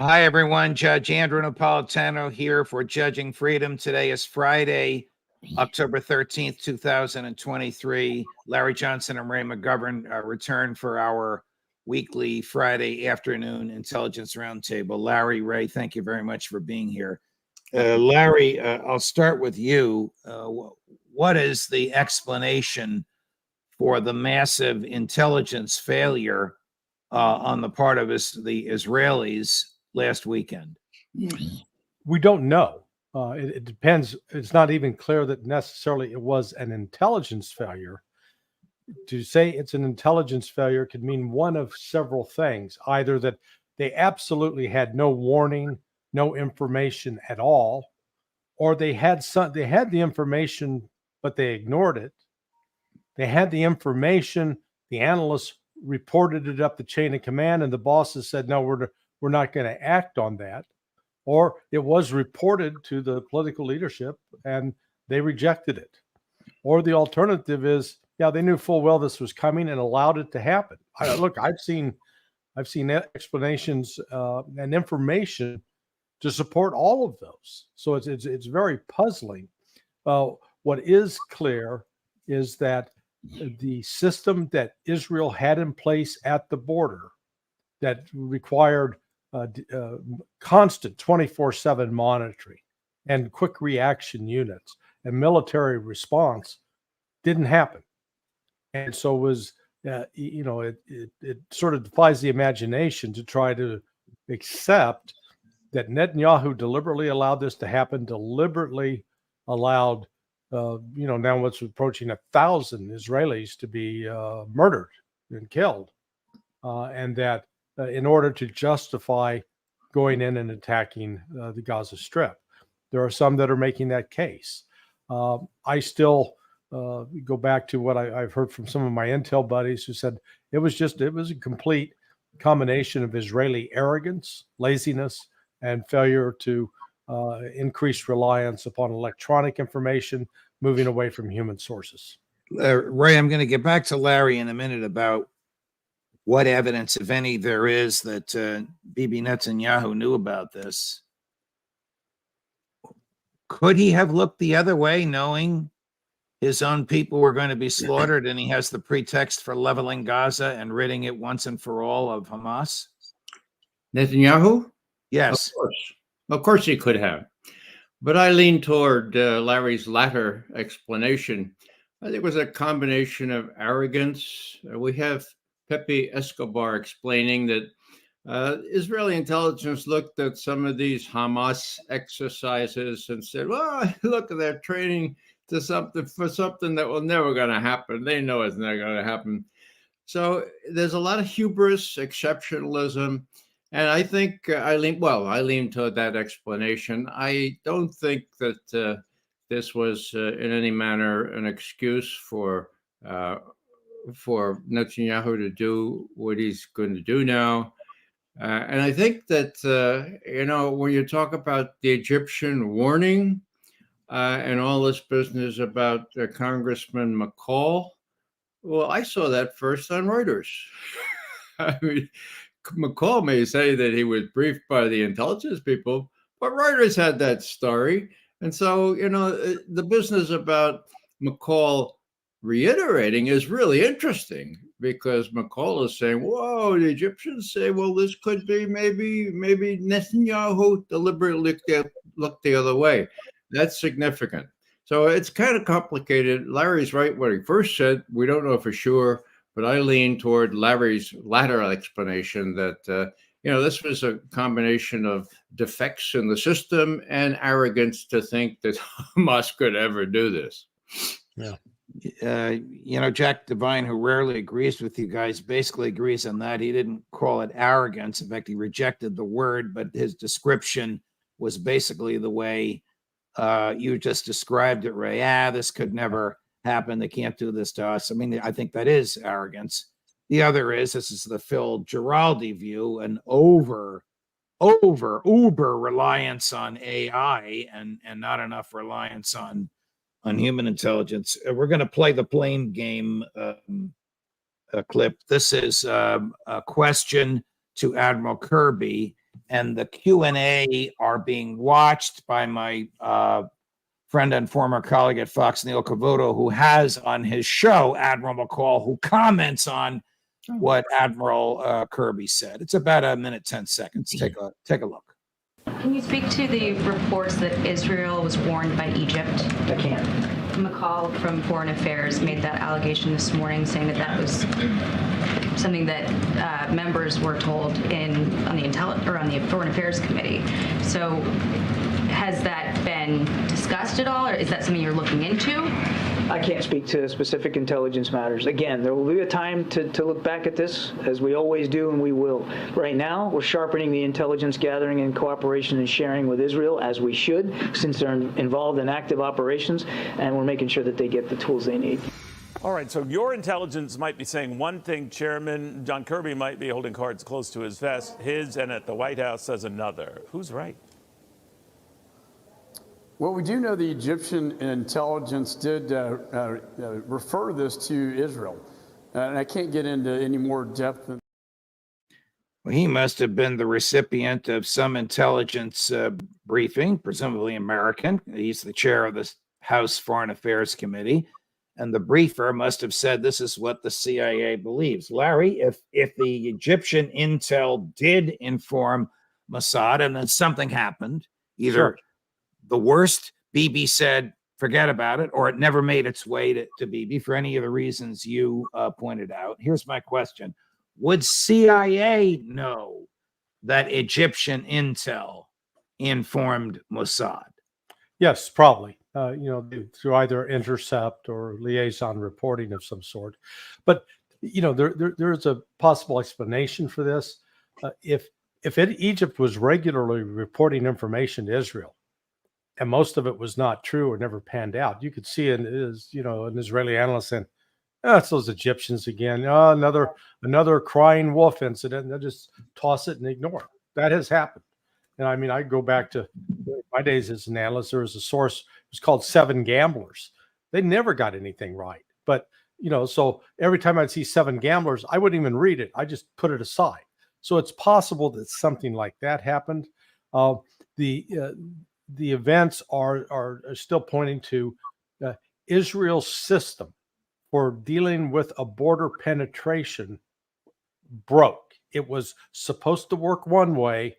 Hi, everyone. Judge Andrew Napolitano here for Judging Freedom. Today is Friday, October 13th, 2023. Larry Johnson and Ray McGovern return for our weekly Friday afternoon intelligence roundtable. Larry, Ray, thank you very much for being here. Larry, I'll start with you. What is the explanation for the massive intelligence failure on the part of the Israelis last weekend? We don't know. It depends. It's not even clear that necessarily it was an intelligence failure. To say it's an intelligence failure could mean one of several things. Either that they absolutely had no warning, no information at all, or they had the information, but they ignored it. They had the information, the analysts reported it up the chain of command, and the bosses said, no, we're not going to act on that. Or it was reported to the political leadership and they rejected it. Or the alternative is, yeah, they knew full well this was coming and allowed it to happen. Look, I've seen explanations and information to support all of those. So it's very puzzling. What is clear is that the system that Israel had in place at the border that required constant 24/7 monitoring and quick reaction units and military response didn't happen. And so it sort of defies the imagination to try to accept that Netanyahu deliberately allowed this to happen, deliberately allowed, now what's approaching 1,000 Israelis to be murdered and killed. And that in order to justify going in and attacking the Gaza Strip. There are some that are making that case. I still go back to what I've heard from some of my intel buddies who said it was a complete combination of Israeli arrogance, laziness, and failure to increase reliance upon electronic information, moving away from human sources. Ray, I'm going to get back to Larry in a minute about what evidence, if any, there is that Bibi Netanyahu knew about this. Could he have looked the other way, knowing his own people were going to be slaughtered, and he has the pretext for leveling Gaza and ridding it once and for all of Hamas? Netanyahu? Yes. Of course he could have. But I lean toward Larry's latter explanation. I think it was a combination of arrogance. We have Pepe Escobar explaining that Israeli intelligence looked at some of these Hamas exercises and said, well, look, they're training for something that will never going to happen. They know it's not going to happen. So there's a lot of hubris, exceptionalism. And I think I lean toward that explanation. I don't think that this was in any manner an excuse for Netanyahu to do what he's going to do now. And I think that, when you talk about the Egyptian warning and all this business about Congressman McCall, well, I saw that first on Reuters. I mean, McCall may say that he was briefed by the intelligence people, but Reuters had that story. And so, the business about McCall reiterating is really interesting because McCall is saying, whoa, the Egyptians say, well, this could be maybe Netanyahu deliberately looked the other way. That's significant. So it's kind of complicated. Larry's right what he first said. We don't know for sure, but I lean toward Larry's latter explanation that, this was a combination of defects in the system and arrogance to think that Hamas could ever do this. Yeah. Jack Devine, who rarely agrees with you guys, basically agrees on that. He didn't call it arrogance. In fact, he rejected the word, but his description was basically the way you just described it, Ray. This could never happen. They can't do this to us. I mean, I think that is arrogance. The other is, this is the Phil Giraldi view, an uber reliance on AI and not enough reliance on human intelligence. We're going to play the blame game clip. This is a question to Admiral Kirby. and the Q&A are being watched by my friend and former colleague at Fox, Neil Cavuto, who has on his show Admiral McCall, who comments on what Admiral Kirby said. It's about a minute, 10 seconds. Take a look. Can you speak to the reports that Israel was warned by Egypt? I can't. McCall from Foreign Affairs made that allegation this morning, saying that that was something that members were told on the Foreign Affairs Committee. So, has that been discussed at all, or is that something you're looking into? I can't speak to specific intelligence matters. Again, there will be a time to look back at this, as we always do, and we will. Right now, we're sharpening the intelligence gathering and cooperation and sharing with Israel, as we should, since they're involved in active operations, and we're making sure that they get the tools they need. All right, so your intelligence might be saying one thing, Chairman John Kirby might be holding cards close to his vest. His and at the White House says another. Who's right? Well, we do know the Egyptian intelligence did refer this to Israel, and I can't get into any more depth. Well, he must have been the recipient of some intelligence briefing, presumably American. He's the chair of the House Foreign Affairs Committee, and the briefer must have said this is what the CIA believes. Larry, if the Egyptian intel did inform Mossad and then something happened, either Sure. the worst, Bibi said, forget about it, or it never made its way to Bibi for any of the reasons you pointed out. Here's my question. Would CIA know that Egyptian intel informed Mossad? Yes, probably. Through either intercept or liaison reporting of some sort. But there's a possible explanation for this. If Egypt was regularly reporting information to Israel, and most of it was not true or never panned out, you could see an Israeli analyst saying, "Oh, it's those Egyptians again. Oh, another crying wolf incident." And they'll just toss it and ignore it. That has happened. And I mean, I go back to my days as an analyst. There was a source, it was called Seven Gamblers. They never got anything right. But, so every time I'd see Seven Gamblers, I wouldn't even read it. I just put it aside. So it's possible that something like that happened. The events are still pointing to Israel's system for dealing with a border penetration broke. It was supposed to work one way,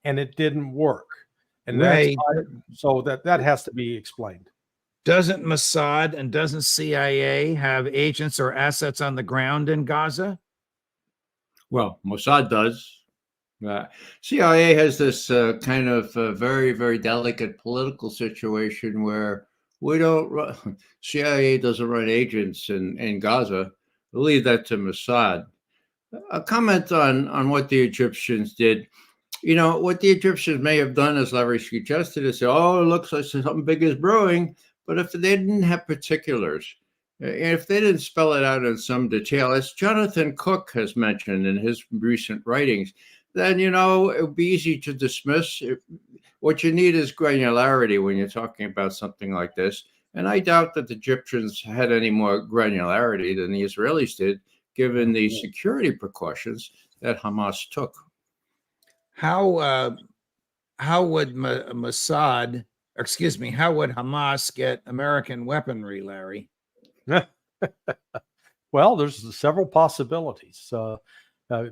and it didn't work. And so that has to be explained. Doesn't Mossad and doesn't CIA have agents or assets on the ground in Gaza? Well, Mossad does. CIA has this kind of very, very delicate political situation where CIA doesn't run agents in Gaza. We'll leave that to Mossad. A comment on what the Egyptians did. What the Egyptians may have done, as Larry suggested, is say, oh, it looks like something big is brewing. But if they didn't have particulars, if they didn't spell it out in some detail, as Jonathan Cook has mentioned in his recent writings, then, it would be easy to dismiss. What you need is granularity when you're talking about something like this. And I doubt that the Egyptians had any more granularity than the Israelis did, given the security precautions that Hamas took. How would Hamas get American weaponry, Larry? Well, there's several possibilities.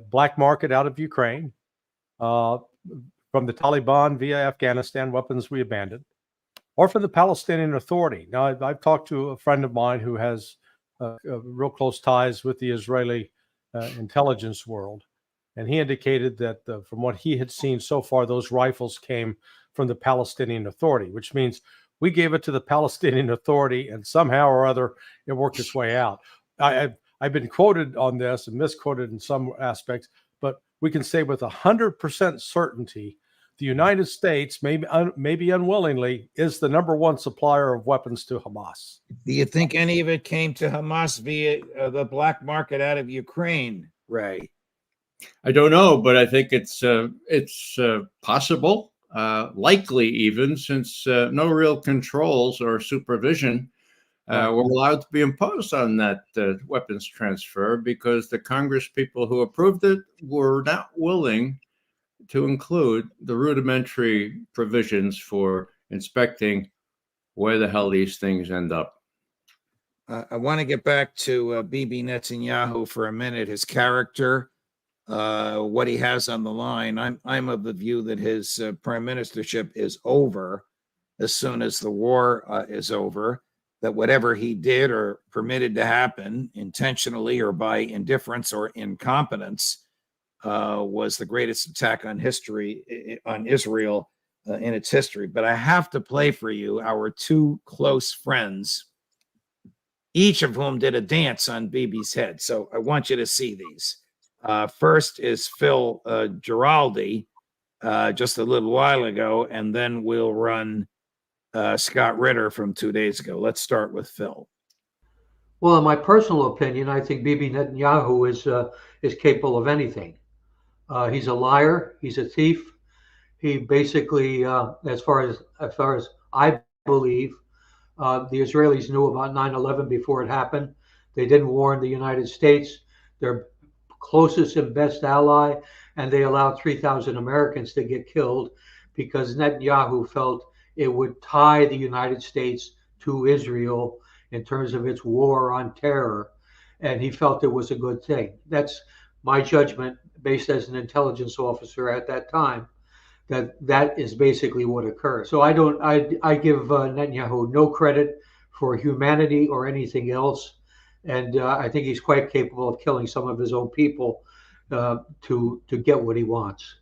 Black market out of Ukraine, from the Taliban via Afghanistan, weapons we abandoned, or from the Palestinian Authority. Now, I've talked to a friend of mine who has real close ties with the Israeli intelligence world, and he indicated that from what he had seen so far, those rifles came from the Palestinian Authority, which means we gave it to the Palestinian Authority, and somehow or other, it worked its way out. I've been quoted on this and misquoted in some aspects, but we can say with 100% certainty, the United States, maybe unwillingly, is the number one supplier of weapons to Hamas. Do you think any of it came to Hamas via the black market out of Ukraine, Ray? I don't know, but I think it's possible, likely even, since no real controls or supervision were allowed to be imposed on that weapons transfer, because the Congress people who approved it were not willing to include the rudimentary provisions for inspecting where the hell these things end up. I want to get back to Bibi Netanyahu for a minute. His character, what he has on the line. I'm of the view that his prime ministership is over as soon as the war is over. That whatever he did or permitted to happen, intentionally or by indifference or incompetence, was the greatest attack on Israel in its history. But I have to play for you our two close friends, each of whom did a dance on Bibi's head. So I want you to see these. First is Phil Giraldi, just a little while ago, and then we'll run Scott Ritter from 2 days ago. Let's start with Phil. Well, in my personal opinion, I think Bibi Netanyahu is capable of anything. He's a liar. He's a thief. He basically, as far as I believe, the Israelis knew about 9/11 before it happened. They didn't warn the United States, their closest and best ally, and they allowed 3,000 Americans to get killed because Netanyahu felt it would tie the United States to Israel in terms of its war on terror, and he felt it was a good thing. That's my judgment, based as an intelligence officer at that time, that is basically what occurred. So I give Netanyahu no credit for humanity or anything else, and I think he's quite capable of killing some of his own people to get what he wants.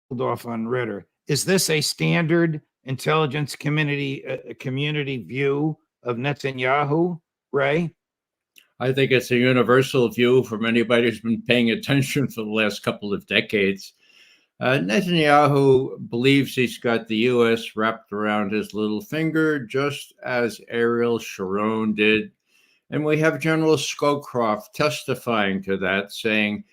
Hold off on Ritter. Is this a standard intelligence community view of Netanyahu, Ray? I think it's a universal view from anybody who's been paying attention for the last couple of decades. Netanyahu believes he's got the U.S. wrapped around his little finger, just as Ariel Sharon did. And we have General Scowcroft testifying to that, saying,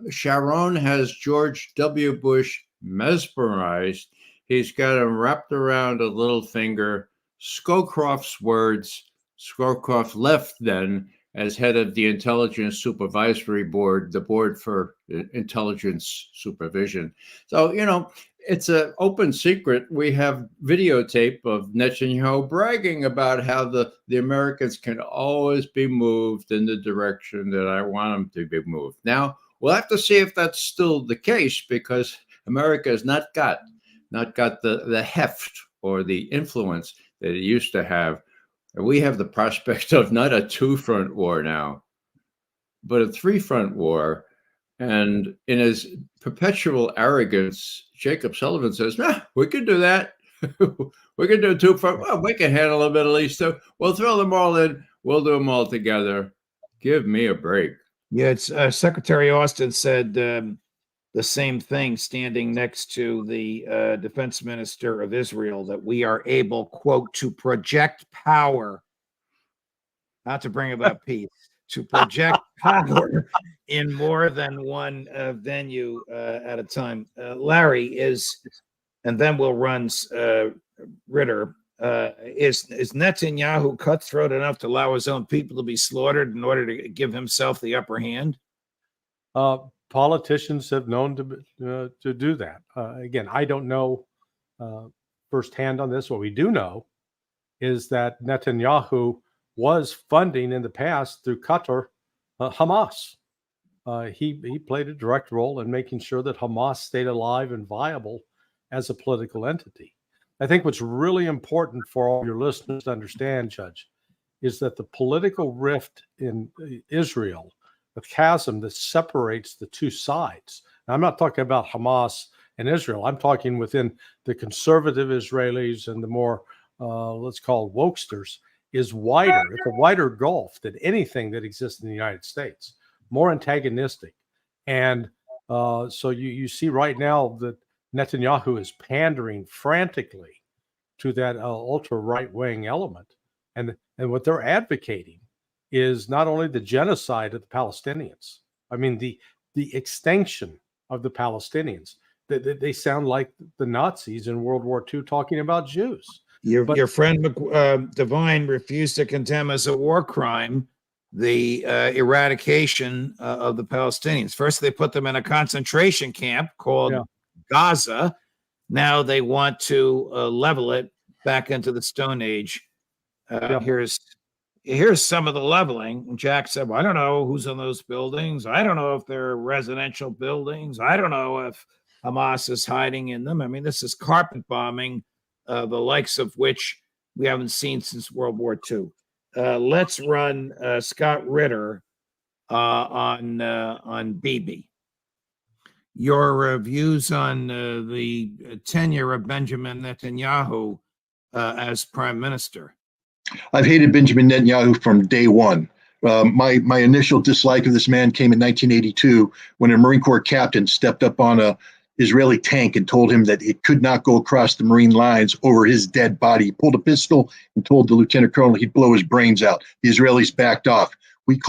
Sharon has George W. Bush mesmerized. He's got him wrapped around a little finger. Scowcroft's words. Scowcroft left then as head of the Intelligence Supervisory Board, the Board for Intelligence Supervision. So, it's an open secret. We have videotape of Netanyahu bragging about how the Americans can always be moved in the direction that I want them to be moved. Now, we'll have to see if that's still the case, because America has not got the heft or the influence that it used to have. We have the prospect of not a two-front war now, but a three-front war. And in his perpetual arrogance, Jacob Sullivan says, we can do that. We can do two-front. Well, we can handle a Middle East too. We'll throw them all in. We'll do them all together. Give me a break. Yeah, it's Secretary Austin said the same thing, standing next to the defense minister of Israel, that we are able, quote, to project power, not to bring about peace, to project power in more than one venue at a time. Larry, and then we'll run Ritter. Is Netanyahu cutthroat enough to allow his own people to be slaughtered in order to give himself the upper hand? Politicians have known to do that. Again, I don't know firsthand on this. What we do know is that Netanyahu was funding in the past through Qatar Hamas. He played a direct role in making sure that Hamas stayed alive and viable as a political entity. I think what's really important for all your listeners to understand, Judge, is that the political rift in Israel, the chasm that separates the two sides. Now, I'm not talking about Hamas and Israel. I'm talking within the conservative Israelis and the more, let's call wokesters, is wider. It's a wider gulf than anything that exists in the United States, more antagonistic. And so you see right now that Netanyahu is pandering frantically to that ultra right-wing element. And what they're advocating is not only the genocide of the Palestinians, I mean, the extinction of the Palestinians. They sound like the Nazis in World War II talking about Jews. Your friend Devine refused to condemn as a war crime the eradication of the Palestinians. First, they put them in a concentration camp called Gaza. Now they want to level it back into the Stone Age. Here's some of the leveling. Jack said, well, I don't know who's in those buildings. I don't know if they're residential buildings. I don't know if Hamas is hiding in them. I mean, this is carpet bombing, the likes of which we haven't seen since World War II. Let's run Scott Ritter on Bibi. Your views on the tenure of Benjamin Netanyahu as prime minister. I've hated Benjamin Netanyahu from day one. My initial dislike of this man came in 1982 when a Marine Corps captain stepped up on a Israeli tank and told him that it could not go across the Marine lines over his dead body. He pulled a pistol and told the lieutenant colonel he'd blow his brains out. The Israelis backed off. We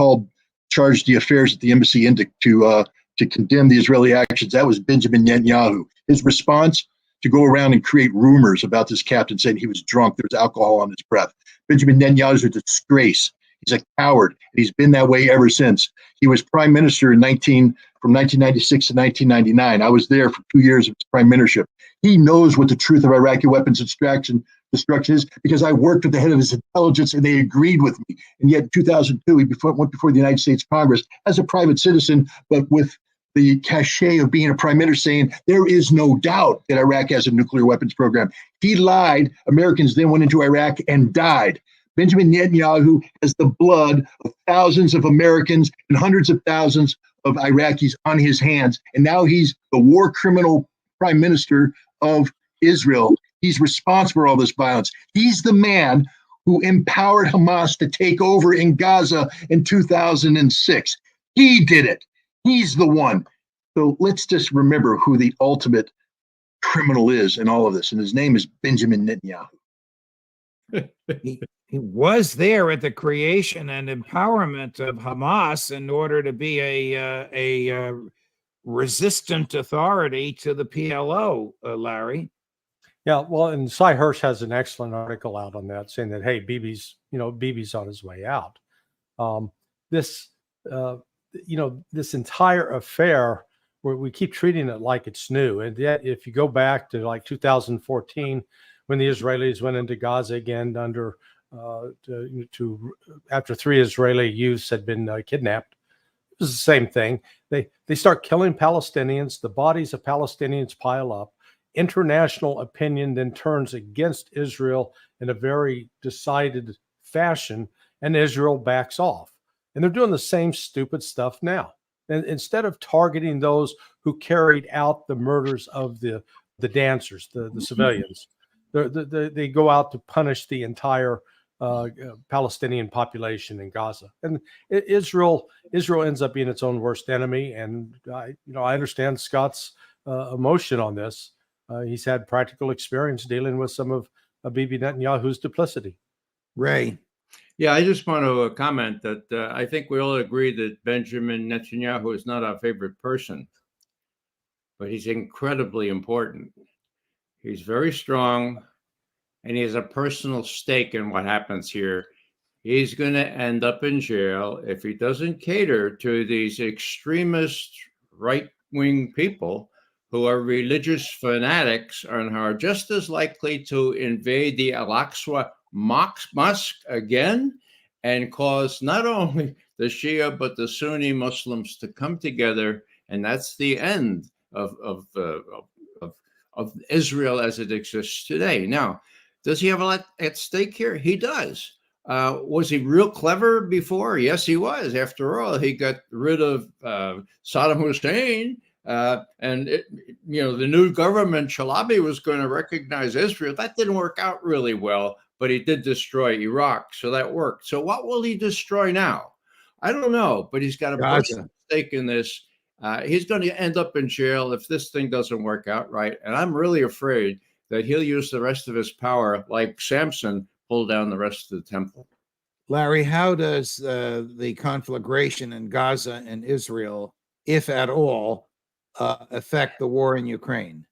charged the affairs at the embassy in to condemn the Israeli actions. That was Benjamin Netanyahu. His response, to go around and create rumors about this captain saying he was drunk, there was alcohol on his breath. Benjamin Netanyahu is a disgrace. He's a coward. And he's been that way ever since. He was prime minister from 1996 to 1999. I was there for 2 years of his prime ministership. He knows what the truth of Iraqi weapons destruction is because I worked with the head of his intelligence and they agreed with me. And yet in 2002, he went before the United States Congress as a private citizen, but with the cachet of being a prime minister saying there is no doubt that Iraq has a nuclear weapons program. He lied. Americans then went into Iraq and died. Benjamin Netanyahu has the blood of thousands of Americans and hundreds of thousands of Iraqis on his hands. And now he's the war criminal prime minister of Israel. He's responsible for all this violence. He's the man who empowered Hamas to take over in Gaza in 2006. He did it. He's the one. So let's just remember who the ultimate criminal is in all of this. And his name is Benjamin Netanyahu. He was there at the creation and empowerment of Hamas in order to be a resistant authority to the PLO, Larry. Yeah, well, and Cy Hirsch has an excellent article out on that, saying that, hey, Bibi's on his way out. This entire affair, where we keep treating it like it's new, and yet if you go back to like 2014, when the Israelis went into Gaza again after 3 Israeli youths had been kidnapped, it was the same thing. They start killing Palestinians. The bodies of Palestinians pile up. International opinion then turns against Israel in a very decided fashion, and Israel backs off. And they're doing the same stupid stuff now. And instead of targeting those who carried out the murders of the dancers, the civilians, they go out to punish the entire Palestinian population in Gaza. And Israel ends up being its own worst enemy. And I understand Scott's emotion on this. He's had practical experience dealing with some of Bibi Netanyahu's duplicity. Ray. Yeah, I just want to comment that I think we all agree that Benjamin Netanyahu is not our favorite person, but he's incredibly important. He's very strong, and he has a personal stake in what happens here. He's going to end up in jail if he doesn't cater to these extremist right-wing people who are religious fanatics and are just as likely to invade the Al-Aqsa Mosque again and cause not only the Shia but the Sunni Muslims to come together, and that's the end of Israel as it exists today. Now, does he have a lot at stake here? He does. Was he real clever before? Yes, he was. After all, he got rid of Saddam Hussein. And the new government, Chalabi, was going to recognize Israel. That didn't work out really well, but he did destroy Iraq, so that worked. So what will he destroy now? I don't know, but he's got a personal stake in this. He's going to end up in jail if this thing doesn't work out right. And I'm really afraid that he'll use the rest of his power, like Samson, pull down the rest of the temple. Larry, how does the conflagration in Gaza and Israel, if at all, affect the war in Ukraine?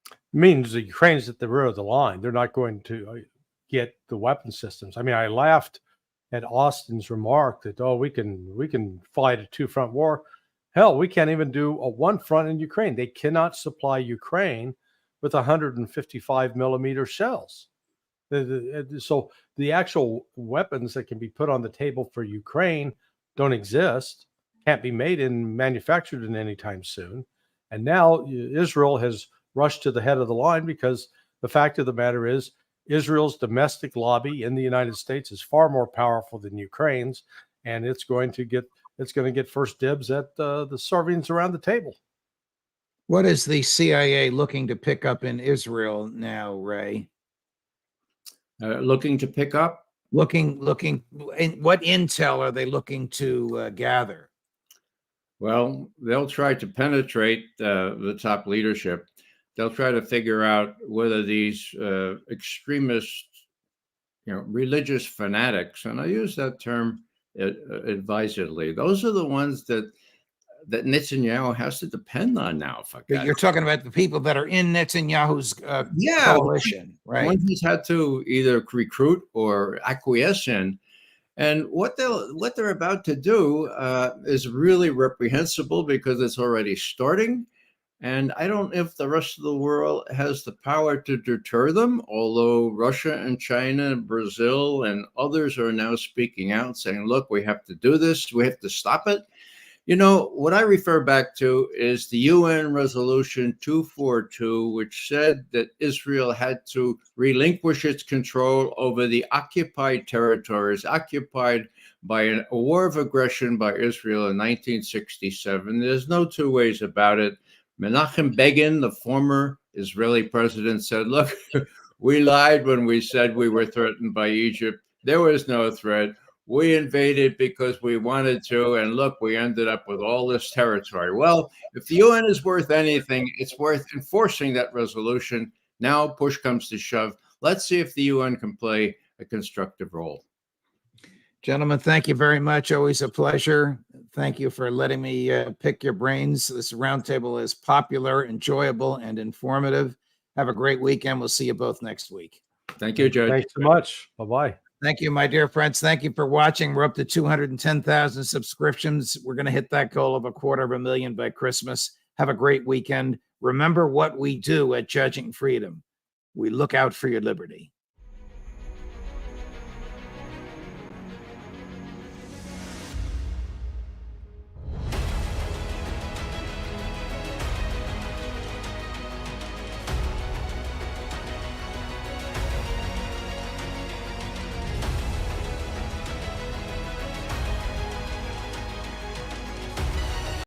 It means the Ukraine's at the rear of the line. They're not going to get the weapon systems. I mean, I laughed at Austin's remark that, oh, we can fight a two-front war. Hell, we can't even do a one front in Ukraine. They cannot supply Ukraine with 155 millimeter shells. So the actual weapons that can be put on the table for Ukraine don't exist, can't be made and manufactured in any time soon. And now Israel has rushed to the head of the line because the fact of the matter is Israel's domestic lobby in the United States is far more powerful than Ukraine's, and it's going to get first dibs at the servings around the table. What is the CIA looking to pick up in Israel now, Ray? Looking to pick up? Looking, what intel are they looking to gather? Well, they'll try to penetrate the top leadership. They'll try to figure out whether these extremist, religious fanatics, and I use that term advisedly, those are the ones that Netanyahu has to depend on now. But you're talking about the people that are in Netanyahu's coalition, right? Ones he's had to either recruit or acquiesce in. And what they're about to do is really reprehensible because it's already starting. And I don't know if the rest of the world has the power to deter them, although Russia and China and Brazil and others are now speaking out saying, look, we have to do this. We have to stop it. What I refer back to is the UN Resolution 242, which said that Israel had to relinquish its control over the occupied territories, occupied by a war of aggression by Israel in 1967. There's no two ways about it. Menachem Begin, the former Israeli president, said, look, we lied when we said we were threatened by Egypt. There was no threat. We invaded because we wanted to, and look, we ended up with all this territory. Well, if the UN is worth anything, it's worth enforcing that resolution. Now push comes to shove. Let's see if the UN can play a constructive role. Gentlemen, thank you very much. Always a pleasure. Thank you for letting me pick your brains. This roundtable is popular, enjoyable, and informative. Have a great weekend. We'll see you both next week. Thank you, Judge. Thanks so much. Bye-bye. Thank you, my dear friends. Thank you for watching. We're up to 210,000 subscriptions. We're going to hit that goal of 250,000 by Christmas. Have a great weekend. Remember what we do at Judging Freedom. We look out for your liberty.